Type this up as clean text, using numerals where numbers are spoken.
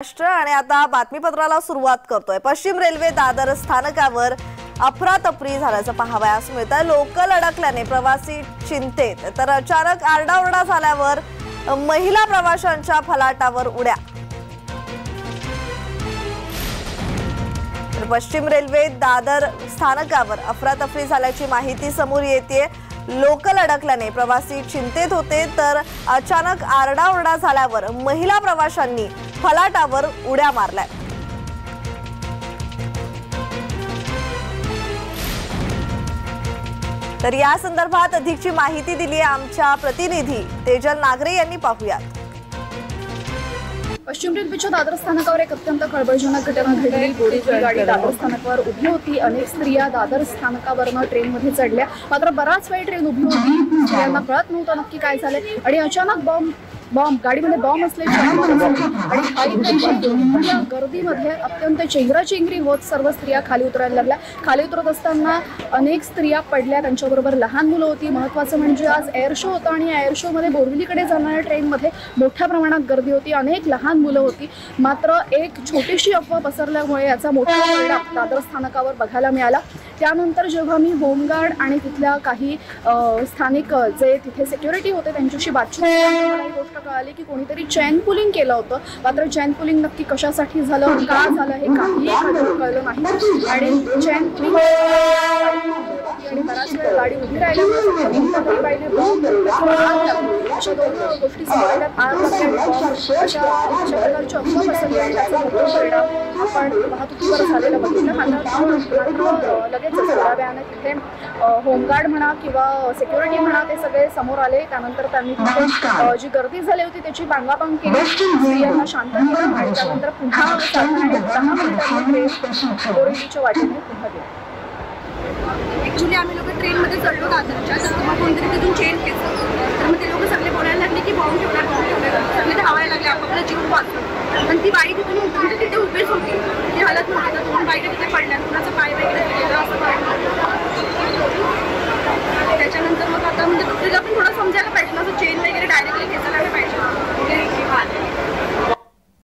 महाराष्ट्र आणि आता बातमीपत्राला सुरुवात करतोय। पश्चिम रेल्वे दादर स्थानकावर अफरातफरी झाल्याचं पाहावयास मिळतं। लोकल अडकल्याने प्रवासी चिंतेत, तर अचानक आरडाओरडा झाल्यावर महिला प्रवाशांच्या फलाटावर उड्या। पश्चिम रेल्वे दादर स्थानकावर अफरातफरी झाल्याची माहिती समोर येते। लोकल अडकल्याने प्रवासी चिंतेत होते, तर अचानक आरडाओरडा झाल्यावर महिला प्रवाशांनी फलाटावर उड्या मारल्या। तर या संदर्भात अधिकची माहिती दिली आमच्या प्रतिनिधी तेजल नागरे यांनी। पाहूयात। पश्चिम रेल्वेच्या दादर स्थानकावर एक अत्यंत खळबळजनक घटना घडली। बोरीची गाडी दादर स्थानकावर उभी होती। अनेक स्त्रिया दादर स्थानकावरनं ट्रेनमध्ये चढल्या, मात्र बराच वेळ ट्रेन उभी होती। स्त्रियांना कळत नव्हतं नक्की काय झालंय आणि अचानक बॉम्ब गाडीमध्ये बॉम्ब असल्याची आणि गर्दीमध्ये अत्यंत चेंगराचेंगरी होत सर्व स्त्रिया खाली उतरायला लागल्या। खाली उतरत असताना अनेक स्त्रिया पडल्या, त्यांच्याबरोबर लहान मुलं होती। महत्त्वाचं म्हणजे आज एअर शो होता आणि या एअर शो मध्ये बोरिवलीकडे जाणाऱ्या ट्रेनमध्ये मोठ्या प्रमाणात गर्दी होती, अनेक लहान मुलं होती। मात्र एक छोटीशी अफवा पसरल्यामुळे याचा मोठा परिणाम दादर स्थानकावर बघायला मिळाला। त्यानंतर जेव्हा मी होमगार्ड आणि तिथल्या काही स्थानिक जे तिथे सिक्युरिटी होते त्यांच्याशी बातचीत केली, मला ही गोष्ट कळाली की कोणीतरी चेन पुलिंग केलं होतं। मात्र चेन पुलिंग नक्की कशासाठी झालं, का झालं हे काहीही कळलं नाही। आणि चेन पुलिंग आणि बराच वेळ गाडी उभी राहिल्यामुळे अशा दोन गोष्टी समजण्यात अशा प्रकारची अफवा पसरली, त्याचा मोठा परिणाम आपण वाहतुकीवर झालेला बघितलं। मात्र लगेच थोड्या वेळाने तिथे होमगार्ड म्हणा किंवा सिक्युरिटी म्हणा ते सगळे समोर आले। त्यानंतर त्यांनी तिथे जी गर्दी झाली होती त्याची बांगाबांग केली, स्त्रियांना शांत केलं आणि त्यानंतर पुन्हा 10 मिनिटांनी ट्रेन बोरिवलीच्या वाटेने पुन्हा गेली। ॲक्च्युली आम्ही लोक ट्रेनमध्ये चढलो दादरच्या, तर मग कोणतरी तिथून चेन खेचलं, तर मग ते लोक सगळे बोलायला लागले की बॉम्ब ठेवणार, सगळे धावायला लागले, आपापला जीव वाचतो। पण ती बाई तिथून उतरून तिथे उभीच होती, ती हलत नव्हती। तर 2 बाईका तिथे पडल्या, कुणाचं पाय वगैरे गेलं असं